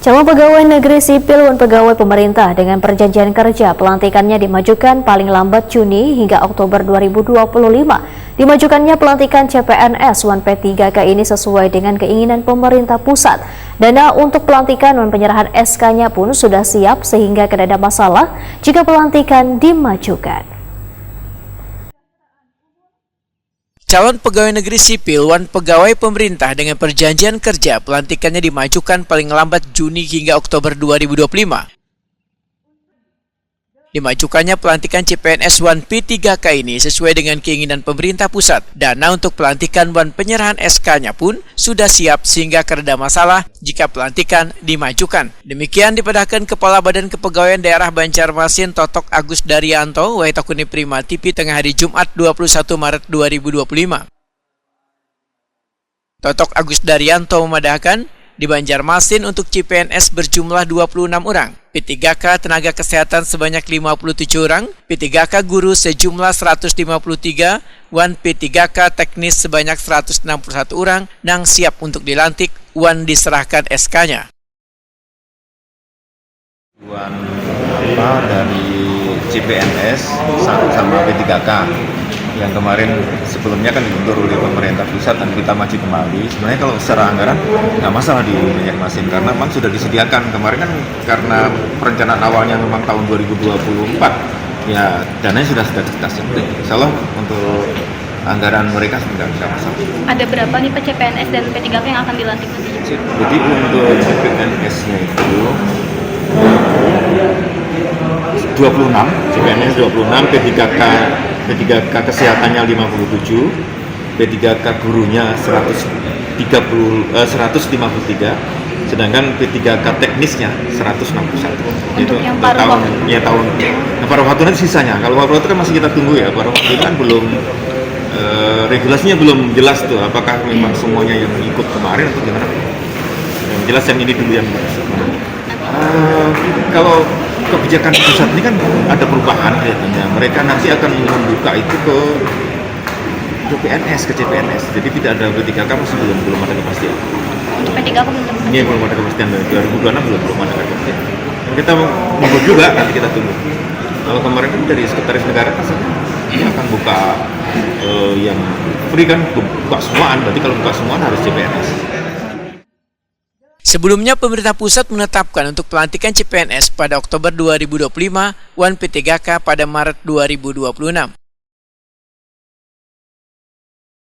Calon pegawai negeri sipil dan pegawai pemerintah dengan perjanjian kerja pelantikannya dimajukan paling lambat Juni hingga Oktober 2025. Dimajukannya pelantikan CPNS P3K ini sesuai dengan keinginan pemerintah pusat. Dana untuk pelantikan dan penyerahan SK-nya pun sudah siap sehingga tidak ada masalah jika pelantikan dimajukan. Calon pegawai negeri sipil dan pegawai pemerintah dengan perjanjian kerja pelantikannya dimajukan paling lambat Juni hingga Oktober 2025. Dimajukannya pelantikan CPNS P3K ini sesuai dengan keinginan pemerintah pusat. Dana untuk pelantikan dan penyerahan SK-nya pun sudah siap sehingga tidak ada masalah jika pelantikan dimajukan. Demikian dipadahkan Kepala Badan Kepegawaian Daerah Banjarmasin Totok Agus Daryanto Waitakuni Prima TV tengah hari Jumat 21 Maret 2025. Totok Agus Daryanto memadahkan di Banjarmasin untuk CPNS berjumlah 26 orang, P3K tenaga kesehatan sebanyak 57 orang, P3K guru sejumlah 153, dan P3K teknis sebanyak 161 orang yang siap untuk dilantik dan diserahkan SK-nya. Dari CPNS sama P3K yang kemarin sebelumnya kan dibentuk oleh pemerintah pusat dan kita maju kembali. Sebenarnya kalau secara anggaran nggak masalah di Banjarmasin karena memang sudah disediakan kemarin kan, karena perencanaan awalnya memang tahun 2024 ya dananya sudah kita setting. Insya Allah untuk anggaran mereka nggak masalah. Ada berapa nih Pak CPNS dan P3K yang akan dilantik nanti? Jadi untuk CPNS-nya itu 26, CPNS 26, P3K kesehatannya 57, P3K gurunya 153, sedangkan P3K teknisnya 161. Itu yang tahun paruh waktu nanti sisanya. Kalau paruh waktu kan masih kita tunggu ya, paruh waktu kan belum regulasinya belum jelas tuh apakah memang semuanya yang ikut kemarin atau gimana. Yang jelas yang ini dulu yang kalau kebijakan pusat ini kan ada perubahan kelihatannya. Mereka nanti akan membuka itu ke CPNS, jadi tidak ada P3K masih belum ada kepastian. Untuk P3K belum ada? Iya, belum ada kepastian. 2026 belum ada kepastian. Kita menunggu juga, nanti kita tunggu. Kalau kemarin kan dari Sekretaris Negara dia akan buka yang free kan, buka semuaan. Berarti kalau buka semuaan harus CPNS. Sebelumnya, pemerintah pusat menetapkan untuk pelantikan CPNS pada Oktober 2025 dan P3K pada Maret 2026.